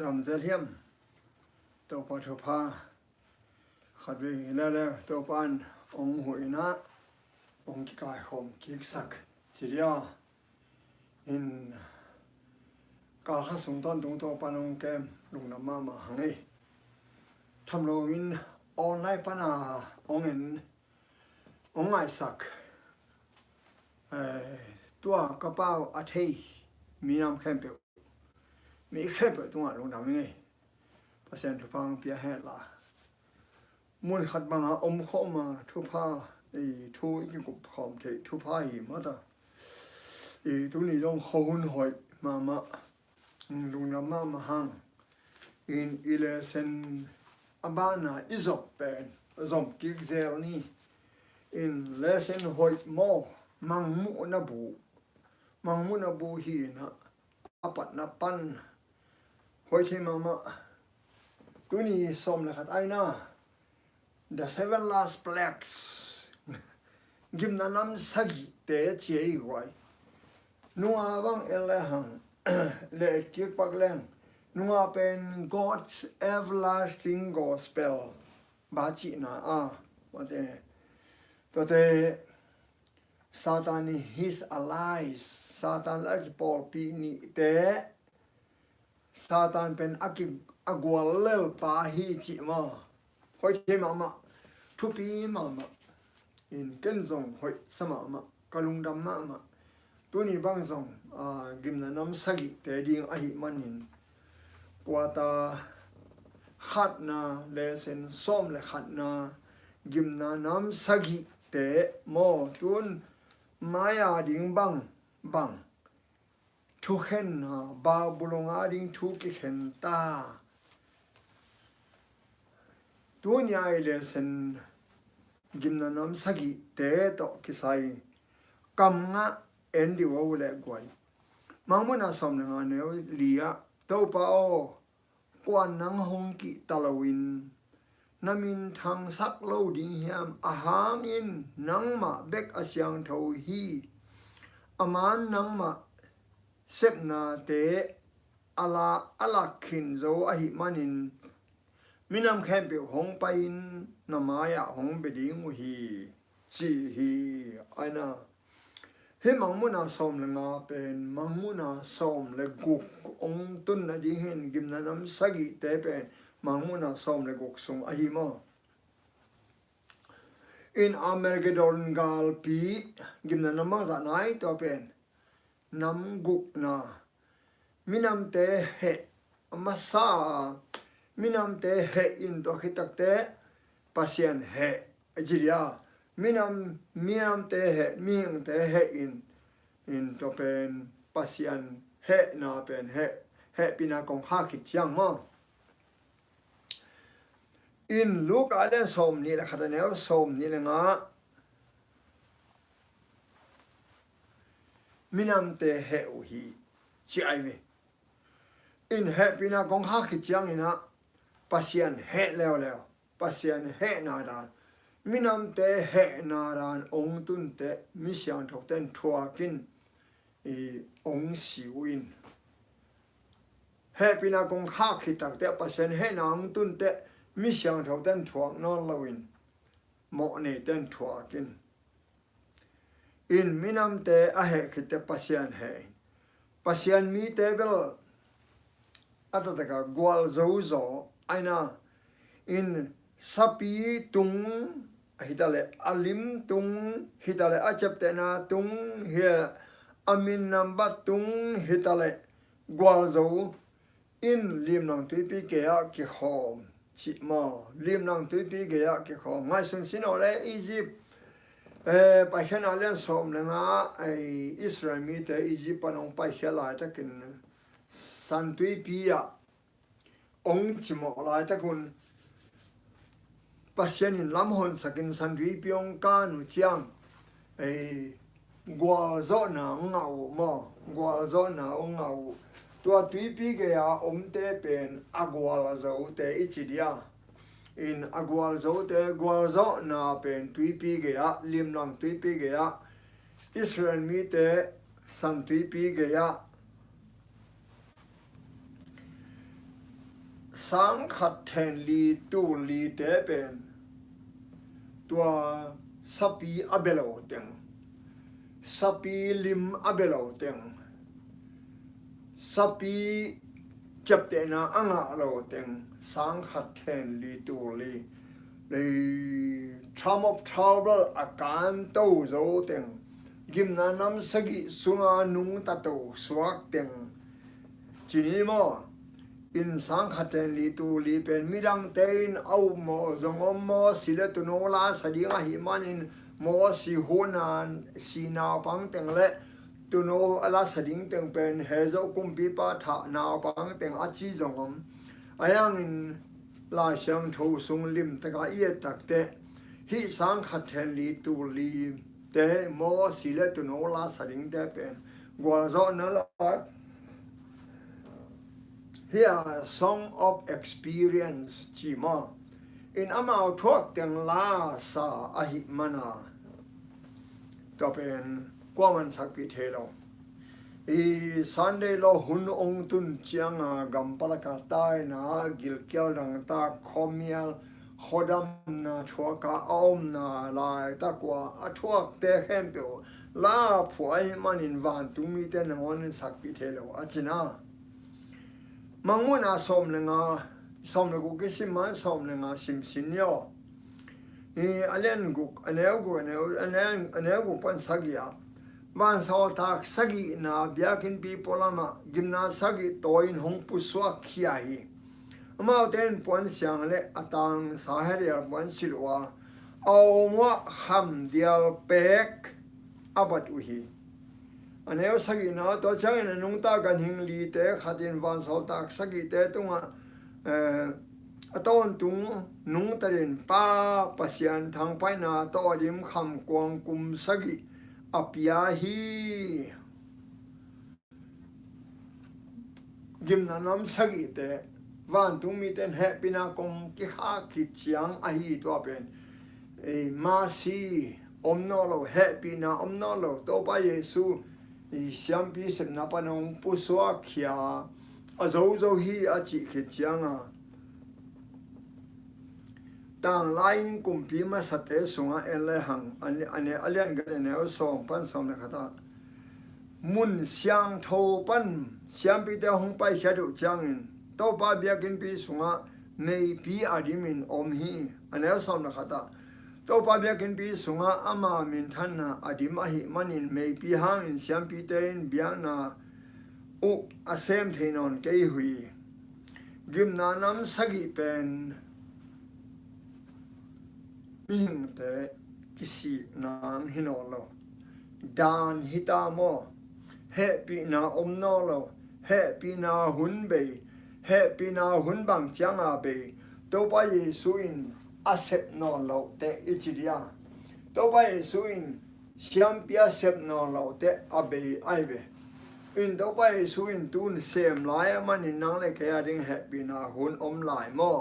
ดำเซลเฮียมตัวปฐพาขัดวิแล้วตัวปานองหุยนะองกิกายคมกิกสักจิริยาอินกาขสุงต้นตรงตัวปานองแกมลุงน้ำมาหังไอทำโลวินออนไลน์ปนาองเงินองไอสักตัวกระเป๋าอาเทมีน้ำแคมเปลมีแคมเปลตรงอ่ะลงทำยังไงเปอร์เซ็นต์ทุพังเปียแห่ละมุนขัดบังอมเข้ามาทุพาทุอีกกุบขอมเททุพาหิมะตาตัวนี้ต้องเขาหุ่นหอยมาลุงน้ำมาหังอินอิเลเซนอบานาอิซบเป็นซอมกิกเซลนี่อินเลเซนหอยโมมังมุนาบูฮีนะอปัตนาปันหอยเทมาตัวนี้สมเลยครับไอ้น่า The Seven Last Plagues กิมนาน้ำสักิเตะเจียอีกไว้นัวบังเอลหังเลกิกปักแรงนัวเป็น God's everlasting gospel บาจินะว่าแต่ซาตานี his allies ซาตานและกิปอลปีนี้แต่ซาตานเป็นอากวลเลลปาฮีจิมาหอยเทมาทุปีมาอินเกินซงหอยสมากะลุงดำมาตัวนี้บางซงกิมนาน้ำสกิแต่ดิ่งอหิมันินกว่าตาขัดนาเลเซนส้มเลขัดนากิมนาน้ำสกิแต่โมตุนมายาดิ่งบังทุกเห็นบาบุลงอาดิ่งทุกเห็นตาตัวนี้ไอเลเซนกิมนาน้ำสกิเตะต่อกิไซกำงะเอ็นดิวเอาเล็กกว่ามังมุนาสมนงานเนวเลียตัวเปล่ากวนนังฮงกิตาลวินนามินทางสักโลดิ่งเฮียมอาหามินนังมาเบกอาเซียงเทวฮีอามันนังมาเซบนาเตอลาขินโซอหิมันินมินำแคมเปียวหงไปนามายะหงไปดิ้งฮีจีฮีไอน่าเฮมังมุนาสมเลงาเป็นมังมุนาสมเลกุกองตุนนาดิเห็นกิมนาน้ำสกิเตเป็นมังมุนาสมเลกุกสงอหิมาอินอเมริกาดอนกาลปีกิมนาน้ำมังสานายตัวเป็นน้ำกุกนามินำเตเฮมาซามินำเตเฮอินตัวขิตักเตปัสยันเฮจิริยามินำเตเฮมิงเตเฮอินตัวเป็นปัสยันเฮนาเป็นเฮปินากงข้าขิดยังมาอินลูกอะไรสมนี่แหละขัดแนวสมนี่แหละงะมินำเตเฮอุฮีชิไอเวอินเฮปินากงข้าขิดยังอินะปัสยันเฮแล้วปัสยันเฮนาดานมินำเตเฮนาดานองตุนเตมิเสียงทกเต้นทัวกินองสิวินเฮปินากงข้าขิตักเตปัสยันเฮนางตุนเตมิเสียงทกเต้นทัวนอนลวินโมเนเต้นทัวกินอินมินำเตอเฮขิตปัสยันเฮปัสยันมีเตเบลอัตตะกะกวลโซไอน่าอินสัปีตุงฮิตาเลอลิมตุงฮิตาเลอาจับเตนาตุงเฮียอามินนัมบัตตุงฮิตาเลกวลโซอินลิมนังตุยปีเกียกิขอมชิมาลิมนังตุยปีเกียกิขอมไม่สุนสินอะไรอียิปต์ไปเห็นอะไรสมนะngaอิสราเอลมีแต่อียิปต์ปนองไปเห็นอะไรตะกินสันตุยปีอะองจิมอะไรตะกุนปัสยันลำหนสักินสันตุยปีองกานุเจียงกัวโซนาองเอามากัวโซนาองเอาตัวตุยปีเกียเตเป็นอากวลโซเตอิจิเดียอินอากวลโซเตกัวโซนาเป็นตุยปีเกียลิมลังตุยปีเกียอิสราเอลมีเตสันตุยปีเกีย สังขัดแทนลีตูลีเตเป็นตัวสปีอเบลโอเต็งสปีลิมอเบลโอเต็งสปีจับเตนาอังอาโลเต็งสังขัดแทนลีตูลีเลยทรามอบทราเวลอาการโตโซเต็งกิมนานำสกิสุงานุงตะโตสวักเต็งจีนีมออินสังขัดแทนลีตูลีเป็นมิดังเตนเอาโมซงอมโมสิเลตุโนลาสดีงาหิมันินโมสิโหนานสีนาปังเต็งเละตุโนอลาสดิงเต็งเป็นเฮโซกุมปีปาถานาปังเต็งอาชีซงอมอายังอินลาเชียงทูสุงลิมตะกาเอียตักเตฮิสังขัดแทนลีตูลีเตโมสิเลตุโนลาสดิงเตเป็นกวาโซนั่นละ Here song of experience จีมาอินอามาทวกเต็งลาซาอหิมานาก็เป็นกว่ามันสักพิเทโลอีซันเดย์โลหุ่นองตุนเจียงกัมปลกาตายนากิลเกียวดังตาคอมีลขดมนาชัวกาอมนาลายตะกว่าอทวกเตเข็มเปียวลาผัวมันอินวันตุมีเตนงอนสักพิเทโลอาจินามังมุนาสมเลงาสมเลกุกิสิมันสมเลงาสิมสินยออันนี้กุอันนี้กุปันสักยาวันสาวทักสักินาเบียกินปีพลามากิมนาสักิโตอินหงปุสวะขี้ยาฮีมาเอาเต็นปวนเสียงเละอตังสาเหตุปวนสิลวะเอามะฮัมเดียลเป็กอาบัดอุฮีอันนี้สักินาตัวเช้าอินนุ่งตากันหิงลีเตะขัดินวันสาวทักสักิเตะตุงตอนตุงนุ่งตะเรนป้าปัสยันทางไปนาตัวดิมคำกวางกุมสักิอภิยาฮีกิมนานำสักิเตวันตุงมีเต็นเฮปินาคงกิฮาคิดเสียงอหีตัวเป็นมาซีอมนอโลเฮปินาอมนอโลตัวไปเยซูเสียงพิเศษนับนงปุสวะขียอาโซฮีอาจิคิดเสียงต่างไลน์กลุ่มปีมาสเตสุงเอเลหังอันนี้อเลียนกันเนี่ยส่งปันส่งเลยครับมุนเสียงโทปันเสียงปีเดียวหงไปเขียดูจังอินโตป้าเบียกินปีสุงในปีอดีมินอมฮีอันนี้ส่งเลยครับโตป้าเบียกินปีสุงอามามินท่านนะอดีมาหิมันินไม่ปีหางอินเสียงปีเดียนเบียนาอุอาเซมเทนอนเกยหุยกิมนานำสกิเป็นมิงเตกิสินางฮินอโลดานฮิตามอเฮปีนาอมนอโลเฮปีนาหุนเบเฮปีนาหุนบังจังอาเบตัวไปเยซูอินอาเซปนอโลเตอิจิเดียตัวไปเยซูอินเชียมปีอาเซปนอโลเตอาเบไอเบอินตัวไปเยซูอินตูนเซมไลมันอินนางเลกยาดิงเฮปีนาหุนอมไลมอ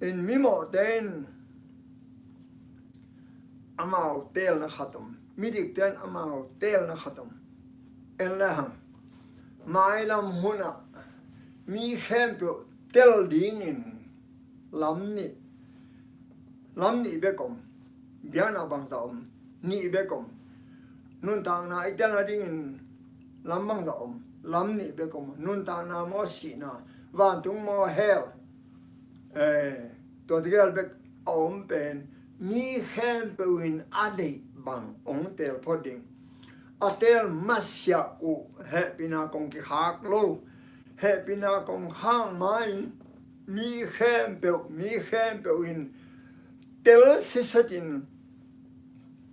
อินมิโมเตนอามาเตลนะขัดมมิดิกเตนอามาเตลนะขัดมเอ็นละหังไม่ลำหุนะมีเข้มเปียวเตลดิ้งอินลำนี้เบกอมเบียนาบังซาอมนี่เบกอมนุนตางนาอิเตลดิ้งอินลำบังซาอมลำนี้เบกอมนุนตางนาโมสีนาวันตุงโมเฮลตัวที่เกลเบกอมเป็นมีเข้มเปวินอะไรบางองเตลพอดิงอเตลมัสยาอุเฮปินากงกิฮักโลเฮปินากงข้างไม้มีเข้มเปวินเตลสิสติน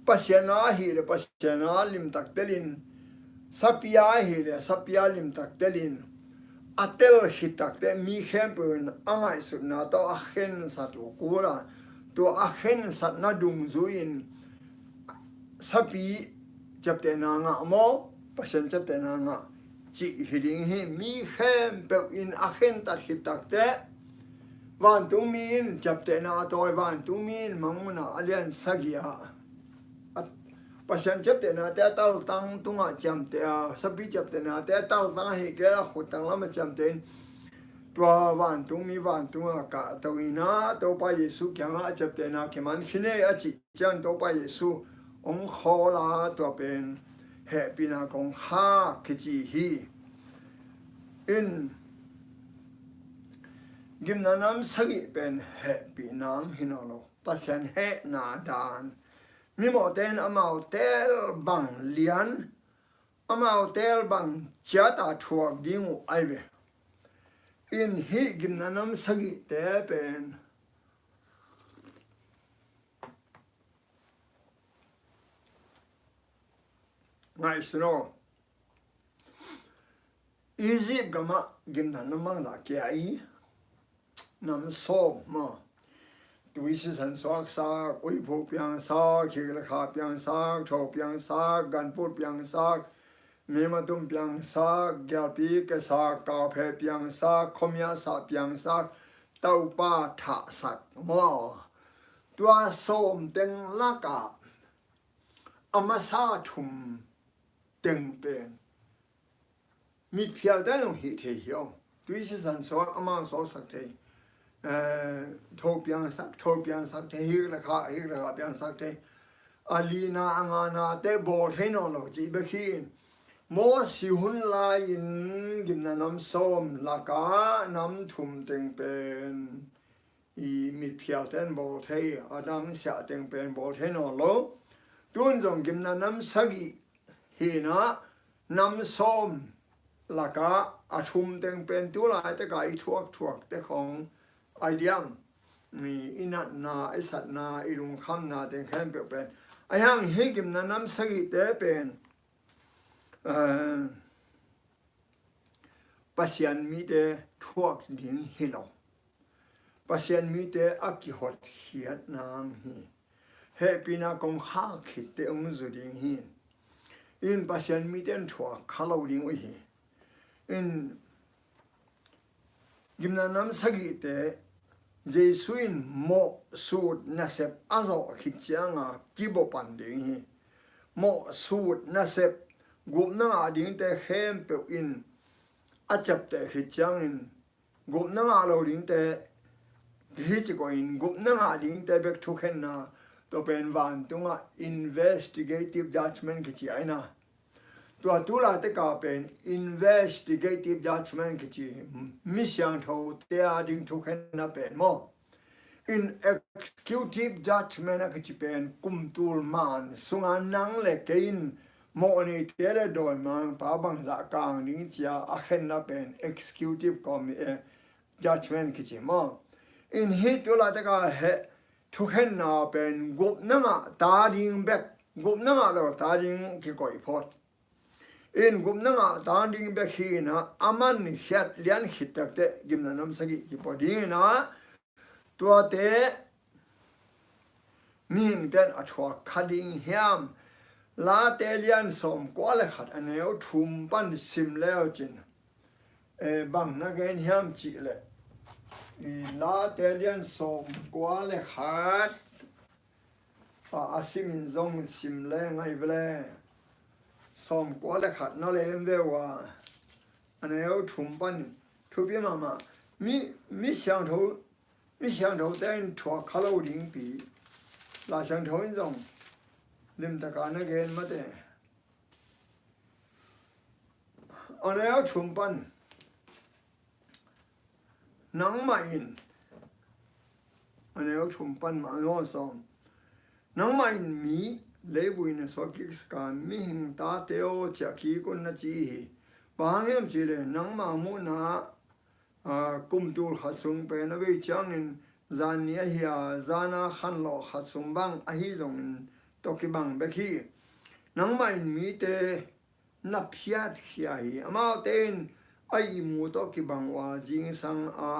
ปัสยานาฮิเลปัสยานาลิมตักเตลินสัพยาฮิเลสัพยาลิมตักเตลินอเตลฮิตักเตมีเข้มเปวินอ่างไอสุดนาตัวเข็นสัตว์กูละตัวอาเข็นสัตว์นาดุงซุอินสัปีจับเตนางะโมปัสยันจับเตนางะจิฮิลิงฮิมีเข้มเปอินอาเข็นตัดหิตักเตวันตุมีนจับเตนาตัววันตุมีนมังมุนาอเลียนสักยาปัสยันจับเตนาเตตัลตังตุงะจำเตสัปีจับเตนาเตตัลตังฮิเกลขุตังละมาจำเตน ต ตัววันตรงนี้วันตรงอากาศตัวนี้นะตัวไปเยซูแข่งอาจจะเป็นนักมันขี้เนยอาจิจังตัวไปเยซูองค์ขอลาตัวเป็นเหตุปีนาของข้าขจีฮีอินกิมนานำสกิเป็นเหตุปีนางฮินอโลปัสยันเหตุนาดานมีหมดเต็นอามาเตลบังเลียนอามาเตลบังจัดอาทวกดิ้งไอเวอินฮีกิมนานำสกิเตเป็นไงสโนอียิปต์ก็มากิมนานำมังลาเกียอีน้ำส้มมาตุวิสิสันสวกซากอุยผูเปียงซากเขกระขาเปียงซากโฉเปียงซากกันพูดเปียงซากเมมาตุมเปียงซากแกลปีกซากกาเพเปียงซากคมยาสาเปียงซากเต้าป้าถะสักมาตัวส้มเต็งลากาอามาซาทุมเต็งเป็นมีเพียงแต่ต้องหิเทียวตุวิสิสันสวกอามาสอสักเททบยังสักเทฮิกระขาเปียงสักเทอาลีนาอังานาเตบอลให้นอนหลอกจีเบคีโมสิหุนลายอินกิมนาน้ำส้มลากาน้ำทุ่มเต็งเป็นอีมีเพียวเต้นบอลเทอาดังเสียเต็งเป็นบอลเทนอนหลอกตุนจงกิมนาน้ำสกิฮีนะน้ำส้มลากาอาทุ่มเต็งเป็นตัวลายแต่กายทวกแต่ของไอเดียมมีอินัดนาไอสัตนาอิลุงคำนาเต็งแค่เป็นไอฮังฮิกิมนาน้ำสกิเตเป็นปัสยันมีเตทวกดิ้งฮิโลปัสยันมีเตอักิหดเขียดนางฮีเฮปีนากงข้าขิดเตองจุดิ้งฮีอินปัสยันมีเตนทวกข้าเราดิ้งอุฮีอินกิมนาน้ำสกิเตเจสุอินโมสูดนัสเซปอาโซขิดเจียงากิบปันดิ้งฮีโมสูดนัสเซปกุมนังอาดิ้งเตเข้มเปอินอาจับเตขิดเจียงอินกุมนังอาเราดิ้งเตฮิจิโกอินกุมนังอาดิ้งเตเบกทุกเห็นนาตัวเป็นวันตัว investigative judgment ขิดเจียนะตัวตุลาเตกาเป็น investigative judgment ขิดเจียมิเสียงทูเตอาดิ้งทุกเห็นนาเป็นโมin executive judgment ขิดเจียเป็นกุมตูลมันสุงานังเล็กอินโมนี่เทเลโดยมันป้าบังจากกลางนี้จะอาเห็นนับเป็น executive judgment คิดมั้งอินฮิตุลาตกาเฮทุกเห็นนับเป็นกุบนังตาดิงเบกกุบนังเราตาดิงคิดก่อยพอดอินกุบนังตาดิงเบกฮีนะอามันเฮ็ดเลี้ยนหิดตักเตกิมนันน้ำสกิคิดพอดีนะตัวเตมีนเต้นอัชวาคดิงเฮียมลาเตเลียนสมกว่าเลยขัดอันนี้ทุ่มปันซิมแล้วจินบังนักเรียนห้ามจีเลยลาเตเลียนสมกว่าเลยขัดอาซิมินซงซิมเลยไงเวลสมกว่าเลยขัดนั่นเลยเอ็มเวว่าอันนี้ทุ่มปันทุบยังมามีเสียงทูเต้นถั่วข้าวดิ้งปีลาเสียงทูอินซงลิมตะการนักเรียนมาเตะอันนี้ชุมปันนังมาอินอันนี้ชุมปันมาโน้สองนังมาอินมีเลบุยนสกิสการมีหิงตาเตโอจากขีกุนนจีบางอย่างจีเลยนังมามุนากุมตูขัดสุงเป็นวิจังอินจานนี้เฮียจานาขันโลขัดสุงบังอหิจงอินตกิบังเบคีนังไม่มีเตนับเพียดขี้ไอ้อามาเต้นไอ้มูตกิบังว่าจิงสัง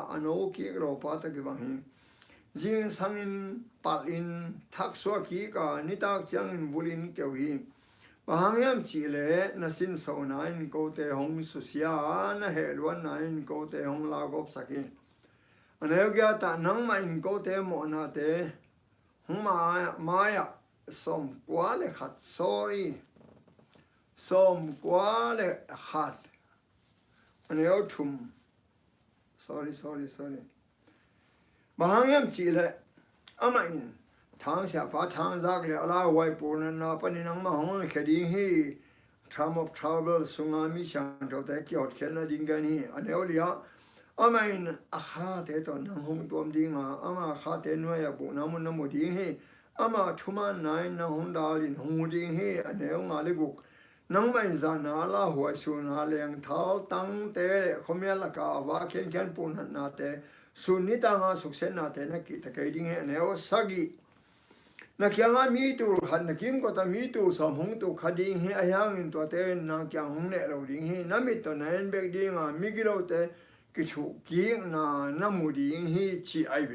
อันโอกิกรอปัตกิบังฮิจิงสังอินปัลอินทักษวกีกานิตักจังอินบุลินเกี่ยวฮิบางยามจีเลนัสินสาวนาอินโกเตหงสุเสียนะเฮลวันนาอินโกเตหงลากบสักิอันนี้ก็ตานังไม่อินโกเตโมนาเตหงมายะสมกว่าเลยขัด sorry สมกว่าเลยขัดอันนี้เอาทุ่ม sorry บางอย่างจีเลยอามาอินทางเสียป้าทางจากเลยอะไรไว้ปูนันนาปนินังมาหงแค่ดิ้งฮีtime of trouble สุงามิชันเราแต่เกี่ยวแค่นั้นดิ้งกันฮีอันนี้เอาเลยอามาอินอาคาเตตอนนังหงตัวดิ้งอามาคาเตนวยปูน้ำมันน้ำมันดิ้งฮีอามาทุมันนายนังหงดาลินหงดิ้งฮีอันนี้เอางาเล็กุกนังไม่จานาลาหัวสุนาเลียงเท้าตั้งเตะขมีละกาวาเข็นปูนันนาเตสุนิตางาสุขเสนาเตนักกิตะเกดิ้งฮีอันนี้เอาสักินักยังมีตัวขันนักยิมก็ตามีตัวสมหงตัวขัดดิ้งเฮียยังอินตัวเตนนักยังหงเนี่ยเราดิ้งเฮียน้ำมิตัวนั้นเบกดิ้งมีกิโลเตกิชุกิงน้ำมูดิ้งเฮียชีไอเบ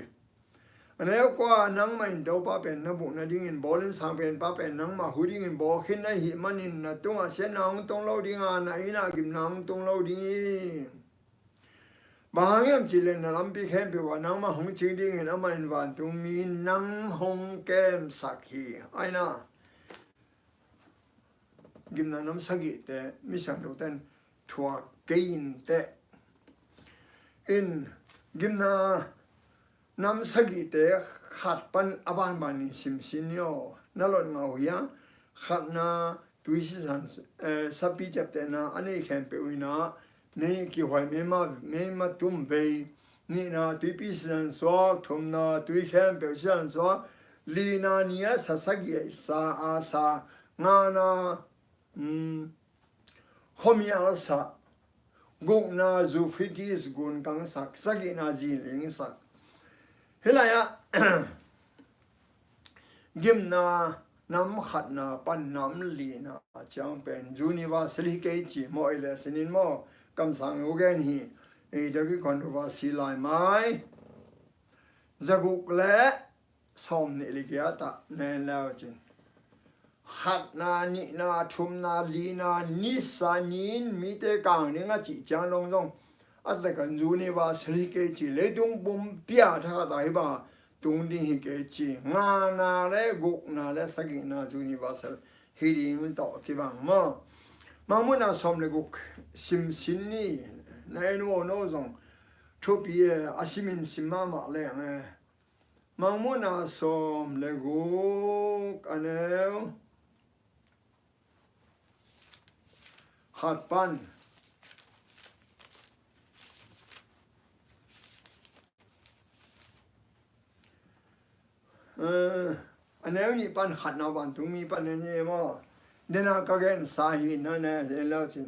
อันนี้ก็นังมันตัวป้าเป็นนับบุญนัดดิ้งอินบอลลินสังเป็นป้าเป็นนังมาหูดิ้งอินบอลขึ้นในหิมันอินนัดตัวเส้นนังตรงเราดิ้งนักอินากิมนังตรงเราดิ้งบางอย่างจีเลนลำปีเข้มไปว่านังมาหงจิงดิ้งน้ำมันวันตุมีนังหงแก้มสักฮีไอ้น่ะกิมน้ำสักฮีแต่มิสันดูเต้นทัวกินแต่อินกิมน้ำสักฮีแต่ขัดปันอบานบานิสิมสินโยนั่นหล่นมาหัวขัดน่ะตุยสิสันสับปีจับแต่น่ะอันนี้เข้มไปวินานี่กี่หอยไม่มาตุ้มเวนี่นะตุยพิสันสวกทุ่มนะตุยเข้มเปรี้ยวสันสวกลีนาเนียสักยี่สาอาสางานาขมีอาสากุกนาจูฟิติสกุนกังสักยี่นาจีลิงสักเฮลัยะกิมนาน้ำขัดนาปันน้ำลีนาจังเป็นจูนิวาสลิเกจิโมเอเลสนินโมกำสังอุเกนฮีเด็กคนว่าสิลายไม้จะกุกเละสมนิลิกยาตะเนแล้วจินขัดนานินาทุมนาลีนานิสานินมิเตกังนี่งาจิจังลงจงอัตตะกันจูนิวาสลิเกจิเลตุงบุมเปียทักตาฮิบาตุงดิฮิเกจิงานาเลกุกนาเลสกินาจูนิวาสฮิริมันต่อกิบังมามุนาสมเลกุกสิมสินนี่ในโน่จงทุบเยอาชิมินสิมามาเลยไงมามุนาสมเลกุกอันเอวขัดปันอันเอวนี่ปันขัดนาวันตุมีปันเนี่ยมั้งเดนากาเกนสาหินนั่นเองแล้วสิ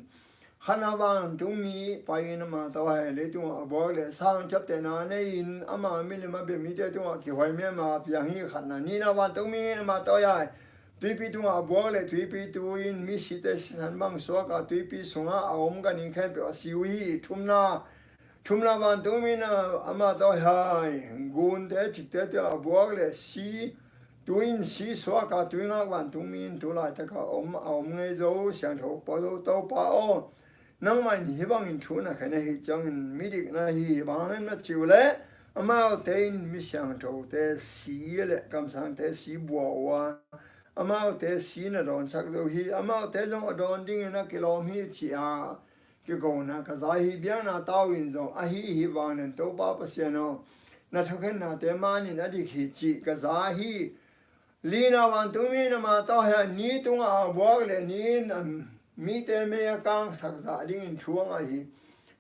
ขณะบางตุมีไปนมาตัวให้เลยตัวบอกเลยสร้างจับแต่นาเนี่ยอามาไม่เลยมาเป็นมิเตตัวกี่หอยเมียมาเพียงให้ขนาดนี้นะวันตุมีมาตัวใหญ่ตุยปีตัวบอกเลยตุยปีตัวอินมิสิเตสันบางสวกตุยปีสุงาอมกันนี่แค่เป็นสิวิทุมนาวันตุมีนะอามาตัวใหญ่กุนเตจิตเตตัวบอกเลยสีตัวอินสีสวกตัวงาวันตุมีตัวลายตะกอมเงยโจเสียงถูกปอตัวปอนังมันฮิบังอินทูนะแค่ไหนจังมิดิกนะฮิบังนัดจิวเล่อามาเตนมิเสียงถูกเตสีเล่กำสังเตสีบัววะอามาเตสีนะโดนสักตัวฮิอามาเตจงโดนดิ้งนะกิโลมีชีอากิโกนะกะซาฮิเบียนะตาวินจงอาฮิบังนันตัวป้าเปเสียโนนะทุกคนนะเตมานี่นะดิขิจิกะซาฮิลีนาวันตุมีนะมาต่อให้นี่ตุงอาบอกเลยนี่นะมีแต่เมียกังสักษาดิ้งช่วงอะไร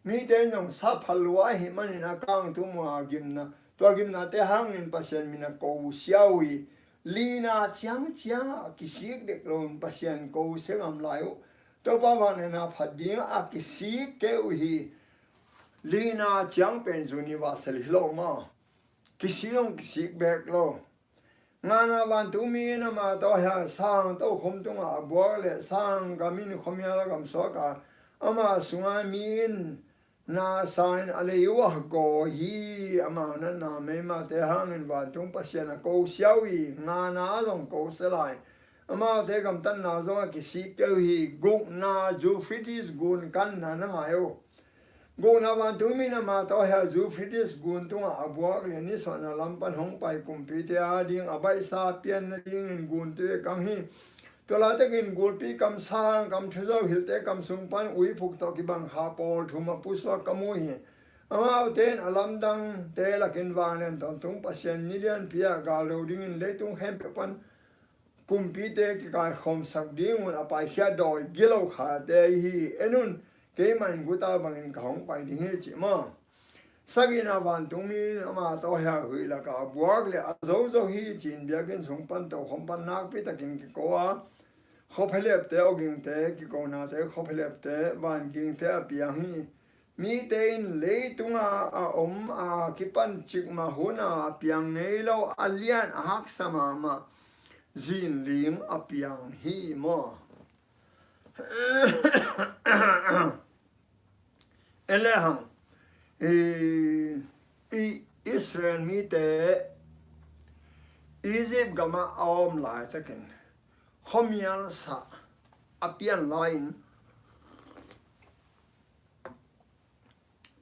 มีแต่ยงสับพัลวะหิมันนะกังตัวมัวกิมนะตัวกิมนะแต่หังนินปัสยันมินะกูเสียวอีลีนาเชียงกิสิกเด็กลงปัสยันกูเสียงลายตัวป้าวันนะพัดดิ้งกิสิกเกวฮีลีนาเชียงเป็นจุนิวาสลิโลมากิสิกเบกโลงานวันตุมีนะมาต่อให้สร้างตัวคมตัวบัวเลยสร้างกามินคมยาลกำสวกอามาสุงามินนาสานอะไรอยู่วะก็ฮีอามานั่นนาไม่มาแต่หางินวันตุงปัสยานะกูเสียวอีงานาจงกูสลายอามาแต่กำตันนาจงกิสิเกวีกุกนาจูฟิติสกุนกันนานั่งอายุกูนาวันตุมีนะมาต่อให้จูฟิติสกุนตัวบัวเลยนี่ส่วนลำปันหงไปกุมพิเตอาดิ้งอภัยสาเปียนดิ้งกุนตัวกังฮีตัวละตะกินกูปีกำสางกำชุดหิลเตกำสุงปันอุยพุกตอกิบังหาปอลทุมาปุสวกมุย เอาเต้นอลัมดังเตลักินวางเล่นตอนตุงปัสยันนิเลียนพิยากาลเราดิ้งเลยตุงเห็นเปปันกุมพีเตกิกายคมสักดิ้งมันอภัยเฮียดอยกิโลขาเตฮีเอ็นุนเกมันกุตาบังอินของไปดิ้งจิมาสักินาวันตุงมีมาต่อเฮียหุยละกาบวกเลยอาโจฮีจินเบียกินสงปันโตคมปันนักพิตากินกิโกะเขาเพลบเตอกินเตกิโกนาเตเขาเพลบเตวันกินเตอเปียงฮีมีเต็นเลยตุงคิปันจิกมาหัวนาเปียงเนลอาเลียนหักสมามาจินลิงอเปียงฮีมอเอเลหังอิสราเอลมีเตอียิปต์ก็มาเอามหลายตะกันขมีอัลสะอเปียนไลน์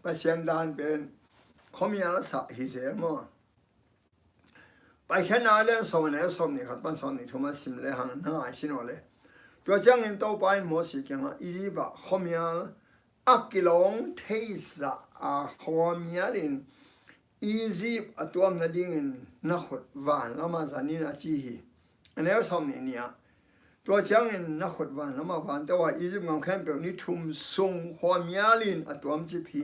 ไปเสียงดันเป็นเขามีอะไรสักฮิเซมอไปแค่นั้นเลยสมัยนี้สมัยนี้ขัดปันสมัยนี้ทุ่มสิมเลยหังนั่งไอชิโนเลยตัวจังเงินโตไปหมดสิเก่งอ่ะอีจีบะเขามีอะไรอักกิลงเทสะเขามีอะไรอีจีบตัวมันดิ่งนักขุดวานแล้วมาจากนี่นะจีฮีอันนี้สมัยนี้ตัวจังเงินนักขุดวานแล้วมาวานแต่ว่าอีจีบงานแค่แบบนี้ทุ่มส่งเขามีอะไรตัวมันจีพี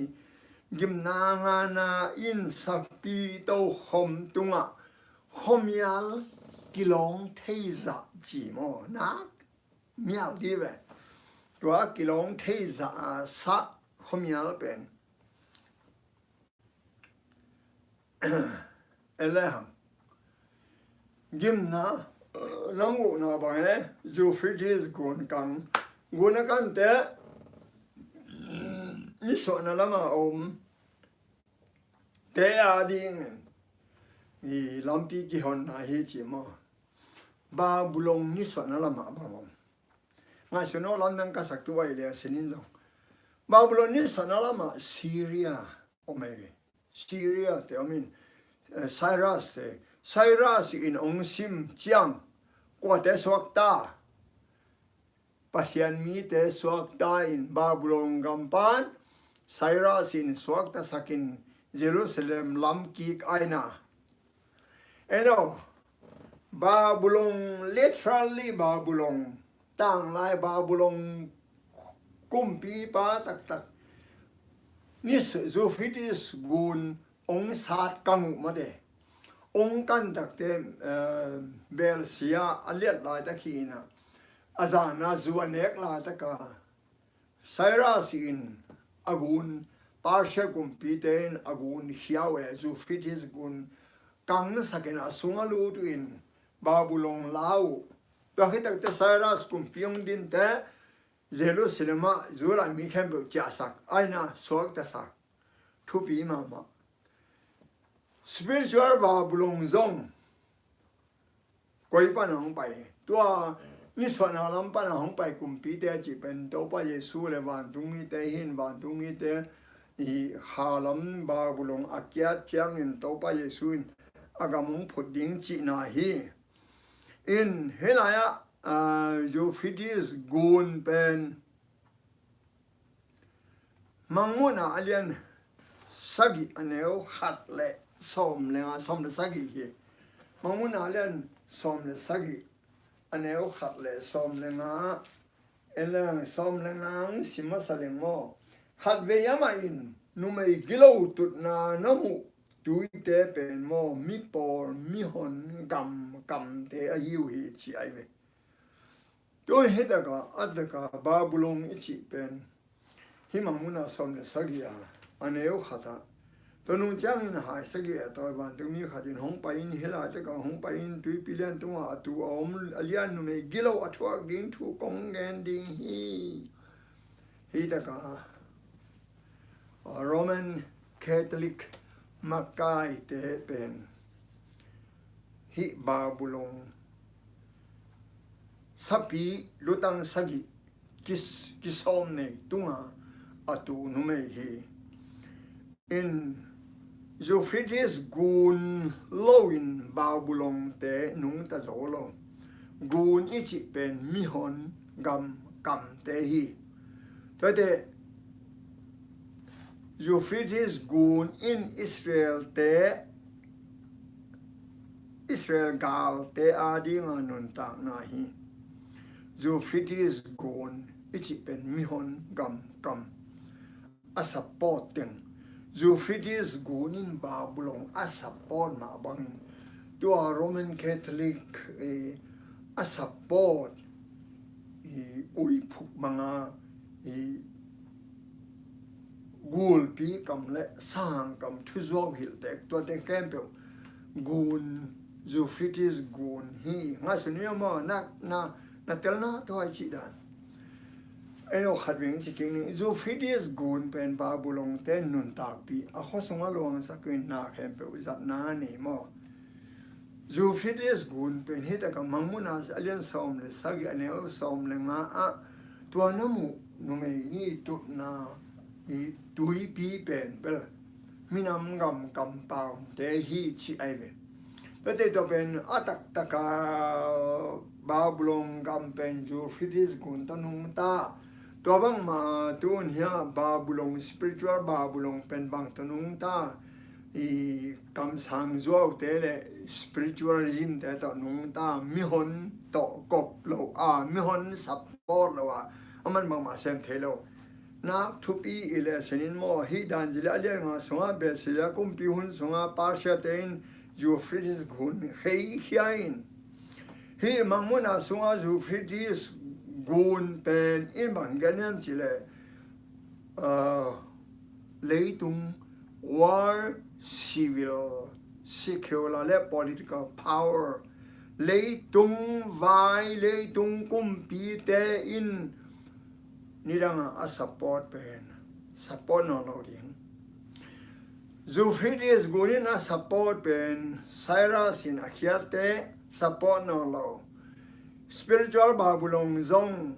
กิมนางานาอินสักปีโตคมตุงะคมยาลกิลงเทซะจีโมนักมีอะไรดีเว้ตัวกิลงเทซะสักคมยาลเป็นเอเลหังกิมนาน้องกูนาบังเอจูฟิดิสกุนกังกุนกันเตะนี่ส่วนนั้นมาเทียดิ้งอีลำปีกิฮอนนาเฮจิมาบาบุลงนี่ส่วนนั้นมาบังงานส่วนนั้นลำดังก็สักตัวเลยสินินจงบาบุลงนี่ส่วนนั้นมาซีเรียโอเมริซีเรียเตอมินไซรัสอินองซิมจังกว่าเตสวักตาปัสยันมีเตสวักตาอินบาบุลงกัมปันไซรัสอินสวักตาสักินเยรูซาเล็มลำกิกไอนาเอ็นโอบาบุลง literally บาบุลงตั้งลายบาบุลงกุมปีปาตักนี่ซูฟิติสกุนองศาตกังมาเดองกันตักเต็มเบลเซียอเลียดลายตะคีนะอาจารย์นาจวนเอกลายตะกาไซรัสอินอากุนปาร์เชกุมปีเตนอากุนเขียวจูฟิติสกุนกังนัสกินาสุงาลูตุอินบาบุลงลาวตัวคิดตั้งแต่ไซรัสกุมพิองดินแต่เจรูซาเล็มจูรามีแค่แบบจ่าสักไอนาสวกตะสักทุปีมาspiritual บาบุลงซงกวยปันหงไปตัวนิสวนาลัมปันหงไปกุมปีเตจิเป็นตัวพระเยซูเลวันตุมีเตหินวันตุมีเตอีฮาลัมบาบุลงอาเกียเจียงอินตัวพระเยซูอินอากามงพุดดิ้งจีนาฮีอินเฮลายะจูฟิดิสกูนเป็นมังมุนาอเลียนสักิอันเอวขัดเละสมเลงสมเลสักิเฮมังมุนาเลียนสมเลสักิอันเอวขัดเละสมเลงเอเลงสมเลงสิมาสเลงโมขัดเวียมาอินนุไม่กิโลตุนานามุดูเตเป็นโมมีปอลมีหอนกำเตอายุเฮชิไอเวตัวเฮตกาอัตกาบาบุลงอิจิเป็นฮิมังมุนาสมเลสักิอาอันเอวขัดตัวนุ่งจ้างอินหายสักอย่างตัววันตัวมีขัดอินหงไปอินเฮลาจะก็หงไปอินตุยพิเลนตัวตัวอมอเลียนนุ่มกิโลอัตวากินทุกงเงินดิฮีตะกาโรมันคาทอลิกมักกายเตเป็นฮิบาบุลงสับปีลุตังสักิกิสอมเนตุงอัตุนุ่มฮีอินจูฟิติสกูนโลอินบาบุลงเตนุงตะโจโลกูนอิจิเป็นมิฮอนกำเตฮีตัวเต Euphrates gun in Israel te Israel gal te ading anun ta na hi Euphrates gun ichi pen mihon gam a support teng Euphrates gun in Babylon a support ma bangin tua Roman Catholic a support ui phuk manga gul pi kam le sang kam thuzog hil tek to te campel gun Euphrates gun hi nga sunia ma na telna to ai chi dan eno khatwing chi king Euphrates gun pen Babylon ten nun tak pi a khosonga lawang sakin na campel zat na ni mo Euphrates gun pen hita ka mangmuna alian som le sagi aneo som le nga a tua namu no me ni tu na i tui pi pen pel minam gam kam pau te hi chi ai ve te to pen atak taka Babylon gam pen Euphrates gun tanung ta to bang ma tun hia Babylon spiritual Babylon pen bang tanung ta i kam sang zo te le spiritualism te to nung ta mi hon to kop lo a mi hon support lo a aman bang ma sem the lo na thupi ile senin mo hi dan jila le nga songa be sila kum pi hun songa pasha ten Euphrates gun hei hiain hi mangmuna songa Euphrates gun pen in bang ganem chile leitung war civil secular le political power leitung vai leitung kumpi te in nidanga a support pen support no lo ding Euphrates gunin a support pen Cyrus in akhiate support no lo spiritual Babylon zong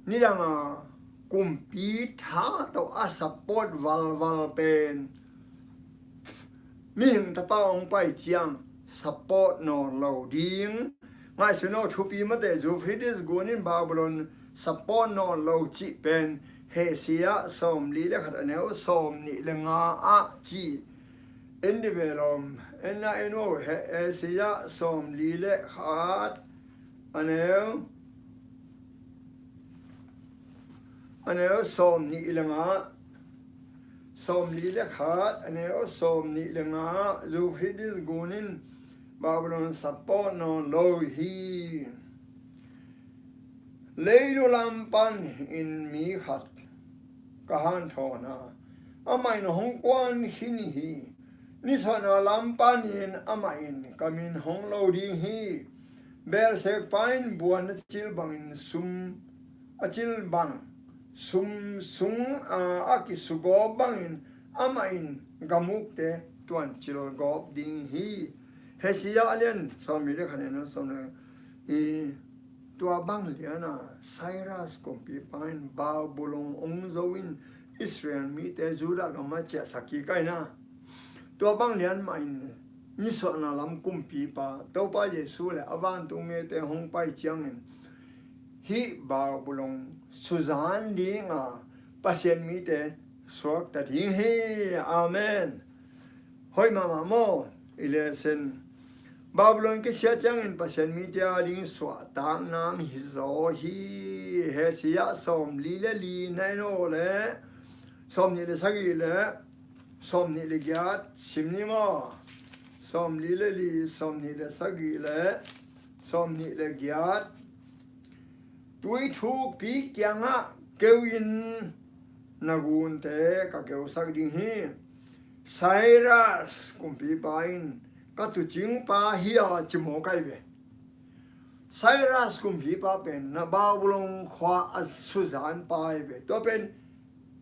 nidanga kumpi tha to a support val pen ming ta pa ong pai chiang support no lo ding ngai suno thupi ma te Euphrates gunin Babylon support no lo chi pen he sia som li le khat aneo som ni le nga a chi endevelom enna eno he sia som li le khat aneo som ni le nga som li le khat aneo som ni le nga Euphrates gunin Babylon support no lo hi leido lampan in mi khat kahan thona amai no hong kwan hini hi ni sona lampan in amain kamin hong lo ding hi bel se pain buan chil bangin sum achil bang sum sung aki sugo bangin amain gamuk te tuan chil gob ding hi hesia alien som mi de khane no som ne tua bang liana Cyrus kompi pain Babylon ong zoin Israel mi te Juda gama che saki kaina tua bang lian main ni so na lam kumpi pa to pa Yesu le avan tu me te hong pai chiang hi Babylon Suzan dinga pasien mi te swak ta ding hi amen hoi mama mo ile sen Babylon ke sia chang in pasien media ding swa tang nam hi zo hi he sia som li le li nai no le som ni le sagi le som ni le gyat sim ni ma som li le li som ni le sagi le som ni le gyat tui thu pi kyanga kewin nagun te ka kew sak ding hi Cyrus kumpi pain ka tu ching pa hiya chimo kai be Cyrus kumpi pa pen na Babylon khwa Suzan pa be to pen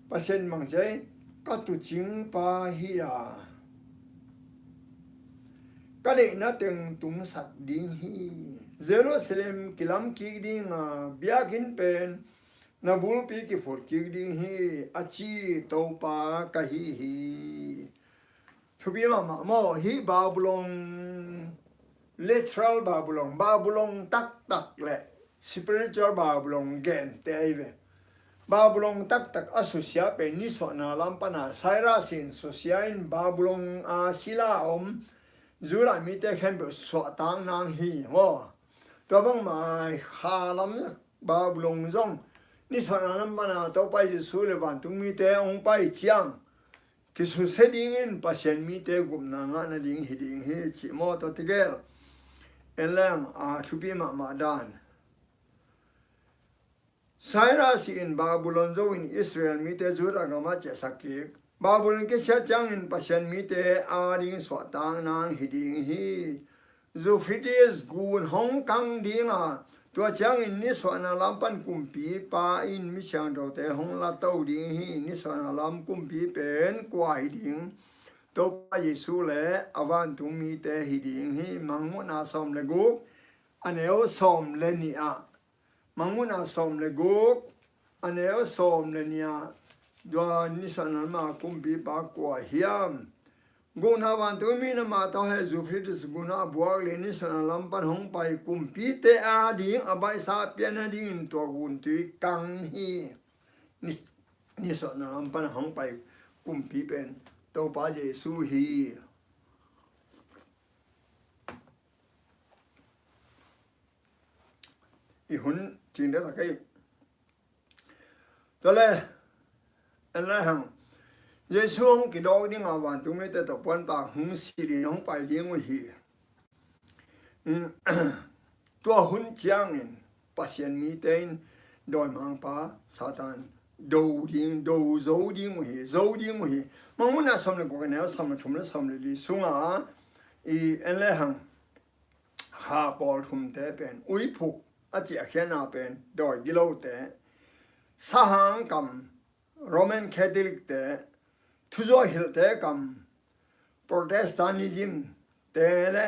pasen mangje ka tu ching pa hiya ka de na teng tung sak ding hi Jerusalem kilam ki ding biakin pen na bul pi ki for ki ding hi achi to pa ka hi Thubi ma mo hi Babylon literal Babylon tak le spiritual Babylon gen te ive บาบุลงตักตักอสุเสียเป็นนิสวนาลัมปนาไซราสินสุเสียอินบาบุลงอาศิลาอมจูรามีเตเข้มเป็นสวตางนางฮีงอตัวบังมาขาลัมบาบุลงจงนิสวนาลัมปนาตัวไปจะสู้เลยวันตุงมีเตองไปเจียงกิสุเสดิงินปัสยันมีเตกุมนางานดิ่งฮิดิ่งฮิจิโมตัวติเกลเอลังอาทุบีมาดานไซรัสอินบาบูลอนโจอินอิสราเอลมีเตจูรากามาเจสักเกกบาบูลอนกิเชียจังอินปัชยันมีเตอาริงสวตางนางฮิดิงฮีจูฟิติสกูนฮองกังดิงาตัวจังอินนิสวานาลัมปันกุมปีปาอินมิชังโดเตฮองลาเต้าดิงฮีนิสวานาลัมกุมปีเป็นกว่าฮิดิงตัวพระเยซูเลอวันตุมีเตฮิดิงฮีมังมุนาสอมเลกุอันเอวสอมเลนีอามังมุนาสอมเลกุกอันเอวสอมเลนีอาดวานิสวานามากุมปีปากว่าเฮียมกูนาวันตุมีนามาต่อให้จูฟริตสกุนาบวกเลนิสนาลัมปันหงไปกุมปีเตอาดิงอบายซาเปียนดิงตัวกุนตุยกังฮีนิสนาลัมปันหงไปกุมปีเป็นตัวพระเยซูฮีอีหุ่นจริงเด้อสักไอ้ตัวเลยอันแรกเยซูงกิดอกดิ้งอาวันตุไม่แต่ตะปนปากหุ่นสีเหลืองไปเลี้ยงไว้ฮีตัวหุ่นจางอินปัสยันมีเต็นโดยมังปาซาตานดูดิ้งดูโจดิ้งไว้ฮีโจดิ้งไว้ฮีมังมุน่าสมเลยกูกันแล้วสมเลยทุ่มเลยสมเลยดีสุงอ่ะอีอันแรกหาบอลทุ่มเตะเป็นอุ้ยผูกอาจจะเขียนอาเป็นโดยกิโลเตะสหังกัมโรมันคาทอลิกเตะทุจริตเตะกัมโปรเตสแตนติซึมเตะเละ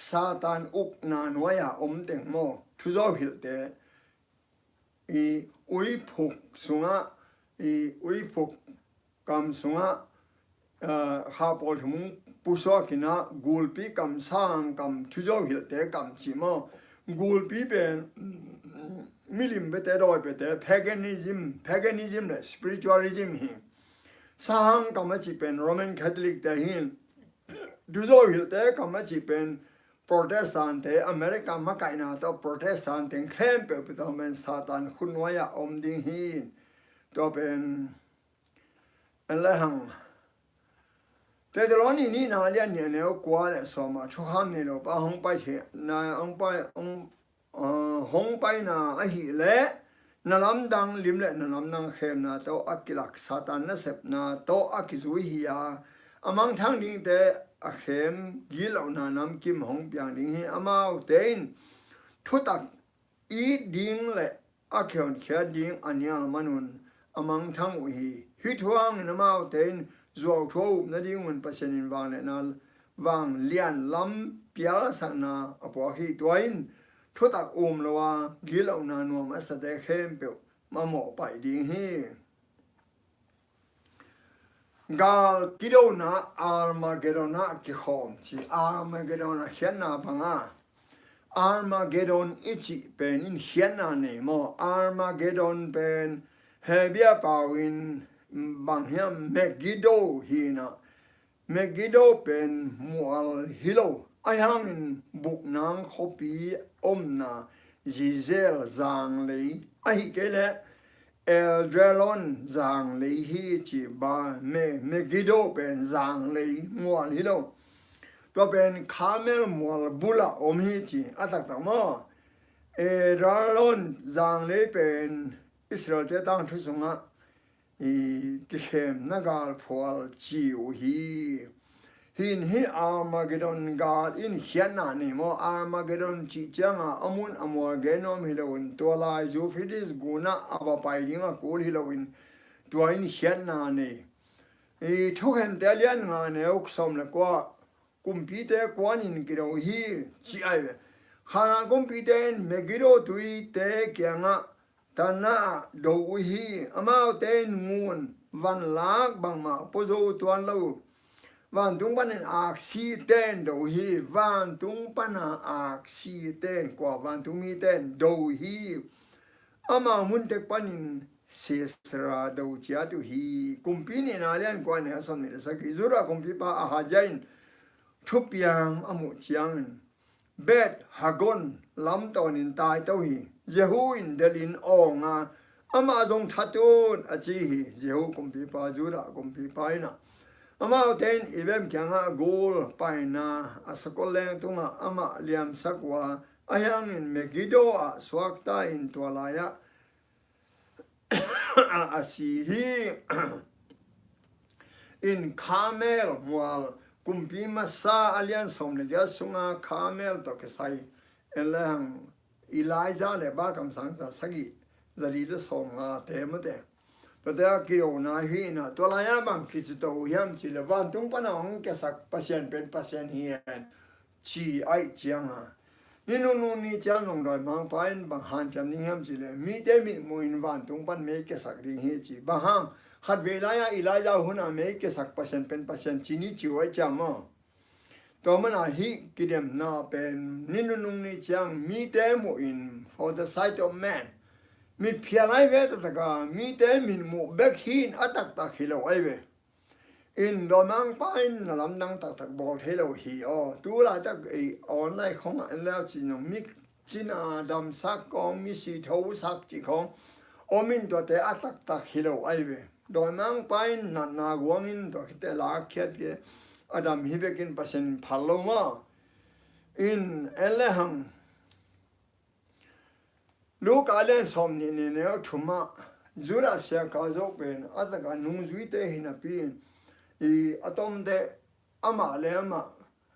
ซาตานอุกนานวายาอมเต็งโมทุจริตเตะอีอุยผูกสุงะอีอุยผูกกัมสุงะหาบอลทุ่มปุษวกินะกูลปีกัมสังกัมทุจริตเตะกัมชิโมกูลปีเป็นมิลิมเบเตโดยเบเตแพกนิซึมเลยสปิริตวลิซึมฮีสังกัมจิเป็นโรมันคาทอลิกเตหินดูโซฮิลเตกัมจิเป็นโปรเตสแตนต์เตอเมริกามาไกนาตัวโปรเตสแตนต์เต็งเข้มเปิดตัวเป็นซาตานคุณวายาอมดิงฮีนตัวเป็นอะไรหังแต่ตอนนี้นาเลียนเนี่ยกว่าเลยสมาชุกคำเนี่ยเราไปห้องไปเถอะนาห้องไปห้องไปนาอหิเละนาลำดังลิมเละนาลำดังเข้มนาโตอักกิลักซาตานนัสเซปนาโตอักกิซุยฮียาอามังทั้งดิ้งเตอเข้มกิลเอานานำกิมห้องเปียงดิ้งฮีอามาเตนทุตักอีดิ้งเละอักเขียนเขียดิ้งอันยังมนุนอามังทั้งอุฮีฮิตวางนามาเตนจวบทบนั่นดิ้งมันปัจจุบันเนี่ยนั่นวางเลียนลำเปียสันนาอปอฮีตัวอินทุตักละว่ากิลเอานานวมสเตเข้มเปียวมาหมอไปดิ้งฮีกาลกิโดนาอาร์มาเกโดนากิขอมชีอาร์มาเกโดนาเขียนนาบังอาอาร์มาเกโดนอิจิเป็นอินเขียนนาเนโมอาร์มาเกโดนเป็นเฮเบียปาวินบางเฮียเมกิโดฮีนาเมกิโดเป็นมัวฮิโลไอฮังอินบุกนางคปีอมนาจิเซลจางเลยไอเกเลเอลเดรอนจางเลยฮีจิบาเมกิโดเป็นจางเลยมัวฮิโลตัวเป็นคาเมลมัวบุลาอมฮีจิอัตตะมอเอดรอนจางเลยเป็นอิสราเอลตั้งทุสงะอีกิเคมนักการพอลจิวหินฮีอาร์มาเกดอนกาลอินเขียนนานี่โมอาร์มาเกดอนจิจังอามุนอมัวเกนอมฮิโลวินตัวลายจูฟิดิสกูน่าอับไปดิงากูฮิโลวินตัวอินเขียนนานี่อีทุกเห็นเตลียนงานเนี่ยอุกสมเลยกว่ากุมพีเตกว่านินกิโลฮีจีไอเวขานากุมพีเตนเมกิโลตุยเตเกียงะตานาดูฮีอามาเตนงูนวันลักบังมาปโซตัวเราวันตุงปันอักซีเตนดูฮีวันตุงปันอักซีเตนกว่าวันตุงมีเตนดูฮี ama mun tek panin sesra do chia tu hi kumpi ni na lian kwa ne som ni sa ki zura kumpi pa a hajain thupiang amu chiang bet hagon lam ton in tai to hi jehu in delin onga ama zong thatun achi hi jehu kumpi pa zura kumpi pa ina ama ten ibem kyanga gol paina asakol tunga ama liam sakwa ayang in megido a swakta in twalaya asihi in Carmel mual kumpi masa alian somne dia sunga Carmel to kesai elang Elijah le ba kam sang sa sagi zali le songa temate to dia kio na hi na to la ya bang ki to yam chi le van tung pa na ong kesak pasien pen pasien hian chi ai chianga ni nu nu ni chang nong doi mang pain bang han cham ni ham chi le mi te mi mo in van tung pan me kesak ri hi chi ba ham khat ve la ya Elijah huna me kesak pasien pen pasien chi ni chi wai cham mo to mana hi kidem na pen ni nu nu ni chang mi te mo in for the sight of man mi phialai ve ta ka mi te min mu bek hin atak tak hilo ai ve in do mang pain na lam dang tak tak bol helo hi o tu la tak e online khong an la chi no mi china dam sak kong mi si tho sak chi khong o min to te atak tak hilo ai ve do mang pain na na gwang in to te la khet ke adam hi bekin pasen phalo ma in elehang Look alen som ni ne thuma zura sia ka zo pen ataka nung zui te hina pin I atom de ama le ama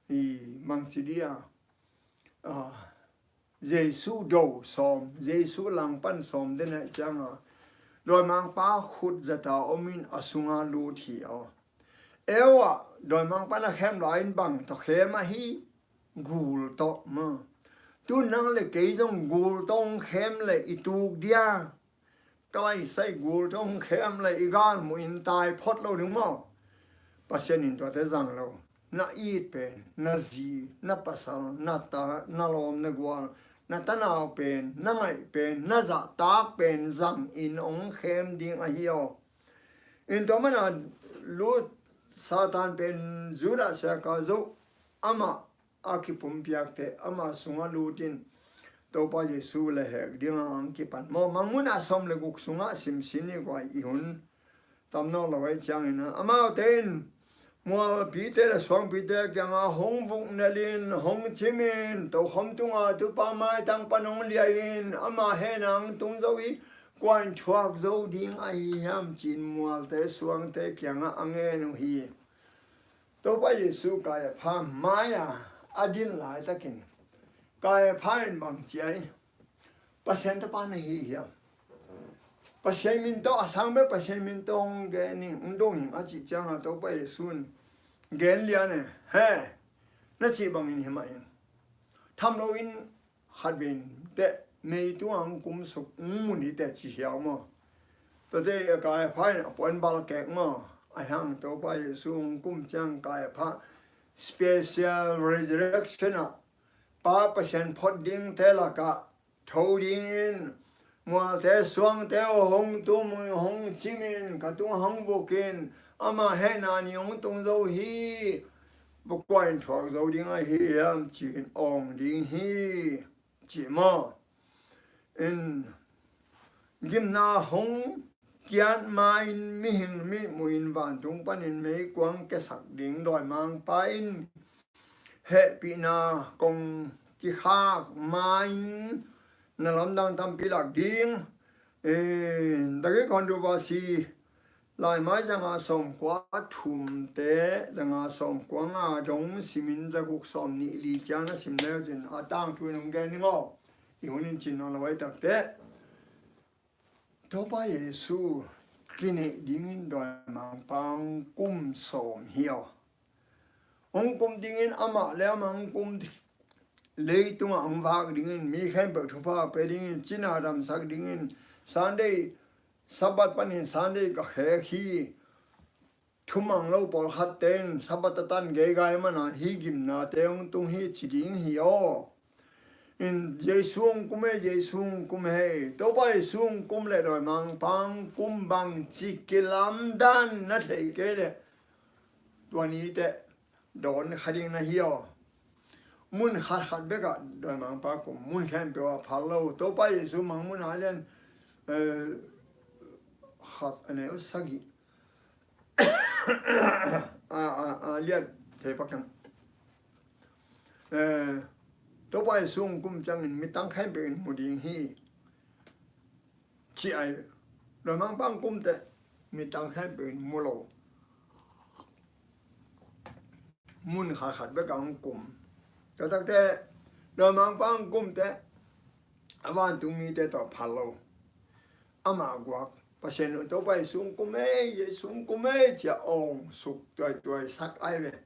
I mangchidia Jesu do som Jesu lang pan som de na changa do mang pa khut zata omin asunga lu thi o ewa do mang pa na khem lain bang to khema hi gul to ma tu nang le ke jong gul tong khem le ituk dia kai sai gul tong khem le igan mu in tai phot lo ding mo pasien in to te zang lo na I pen na zi na pasal na ta na lom na gwal na tanaw pen na ngai pen na za tak pen zang in ong khem ding a hiyo in to mana lu satan pen zura sa ka zo ama akipum piak te ama sunga lutin to pa Jesu le hek ding ang kipan mo manguna som le guk sunga sim sini kwa ihun tamno lo wai chang ina ama ten mo pite le swang pite kyanga hong vuk nalin hong chimin to hom tunga tu pa mai tang panong liain ama henang tung zowi quan chuak zo ding ai ham chin mual te swang te kyanga ange nu hi to pa Jesu ka ya pha maya adin lai takin kai phain bang chai pasien ta pa na hi ya pasien min to asang be pasien min tong ge ni undong him a chi chang a to pa Yesun gen lia ne he na chi bang in hima in tham lo in hat bin te me tu ang kum suk mu ni te chi hiao mo to de kai phain pon bal kek mo ai hang to pa Yesun kum chang kai pha special resurrection pa pasien phot ding te la ka tho ding in mua te suang te hong tum hong chimin ka tung hong bokin ama he na ni ong tung zo hi bu quan thuak zo ding a hi am chin ong ding hi chi mo in gim na hong kian mai mi hin mi muin van tung panin me kwang ke sak ding doi mang pa in he pi na kong ki kha mai na lam dang tam pi lak ding da cái con du ba si lai mai janga som kwa thum te janga som kwa nga dong simin ja guk som ni li chang na sim le jin a tang tu nong ge ni ngo I hunin chin no la wai tak te to pa Yesu clinic ding in doi mang pang kum som hiao ong kum ding in ama le mang kum lấy tung ang vak ding in mi khem pe thupa pe ding in china ram sak ding in Sunday sabat panin Sunday ka he hi thumang lo pol khat ten sabat tan ge gai mana hi gim na teong tung hi chi ding hi o in jesung kume jesung kume to ba jesung kum le doi mang pang kum bang chi kilam dan na thei ke de ตัวนี้แต่โดนคดีนะเฮียวมุนขัดเบกะโดยมังปากมุนแค่เปว่าพาเราตัวไปสุมังมุนหาเล่นขัดอันนี้อุสกิเลียดเทปักันตัวไปสุงกุมจังมีตั้งแค่เป็นมุดีฮีชีไอโดยมังปังกุมแต่มีตั้งแค่เป็นมุโลมุนขัดเบกังกุมก็ตั้งแต่โดยมังปังกุมแต่วันตุมีแต่ต่อพาโลอามากวักประเสนตัวไปสูงกุมเยสูงกุมจะองสุกตัวสักไอเลย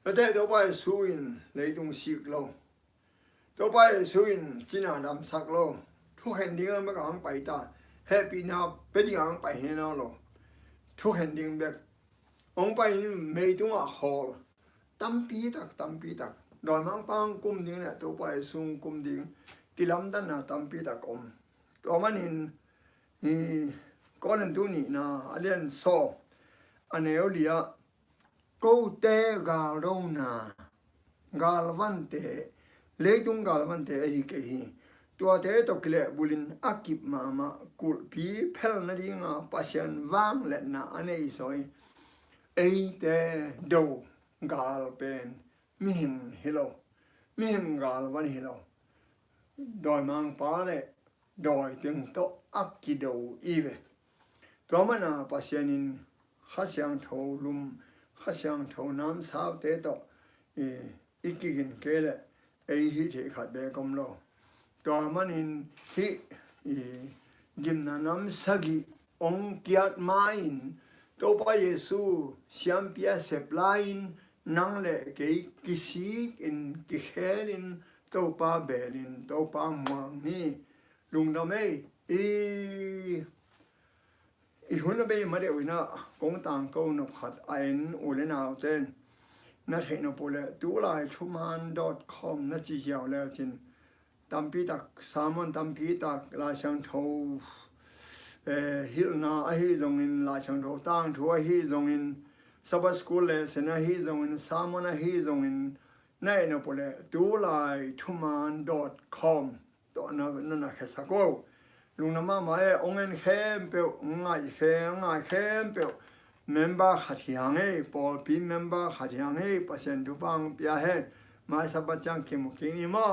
แล้วแต่ตัวไปสูงเลยตรงสิกโลตัวไปสูงจีน่าดำสักโลทุกแห่งเดียวไม่กังไปตาแฮปปี้นาเป็นยังไปเห็นเอาโลทุกแห่งเดียวแบบองไปนี่ไม่ต้องหอลตั้มปีตักโดยมังปังกุมดิ้งเนี่ยตัวไปสูงกุมดิ้งกิลำดันนะตั้มปีตักอมตัวมันนี่ก้อนตัวนี้นะอันเรียนสอบอันเอวเลียกูเตกาโรนากาลวันเตเลตุงกาลวันเตไอ้เกหีตัวเตตกเละบุลินอากิบมากุลปีเพลนาดิงาปัสยันวางเล่นนะอันนี้สอยไอ้เตดูกาลเป็นมิหินฮิโลมิหินกาลวันฮิโลโดยมังปาเลโดยถึงโตอักกิโดอีเวตัวมันน่ะปัสยันินข้าเสียงโทลุมข้าเสียงโทน้ำสาวเตโตอีกกินเกลไอ้ฮิเทขัดเบกมโลตัวมันนินฮิกิมนาน้ำสกิองกิยัดมาอินตัวพระเยซูเสียมเปียเสพลายน์นั่งเล่เกยกิสิกอินกิเฮลินตัวป้าเบลินตัวป้ามังนี่ลุงดำเอหุ่นเบย์มาเดี๋ยวนะกงต่างกูนขัดไอ้นอุเลนเอาเจนนัดเห็นปุเลตัวไลน์ทุมัน .com นัดจีเจียวแล้วจินตัมปีตักสามวันตัมปีตักลายช่างโทฮิลนาไอฮิจงอินลายช่างโทตั้งทัวฮิจงอินสับสกุลเลสนะฮิจงอินสามวันฮิจงอินนั่นปุเลตัวไลน์ทุมัน .com ตัวนั่นแค่สักว่าลุงน้ำมาไม่องเงินเข้มเปียวง่ายเข้มเปียวเมมเบอร์ขัดยังให้พอปีเมมเบอร์ขัดยังให้เปอร์เซ็นต์ทุบังเปียเห็นมาสับจังเข็มกินมา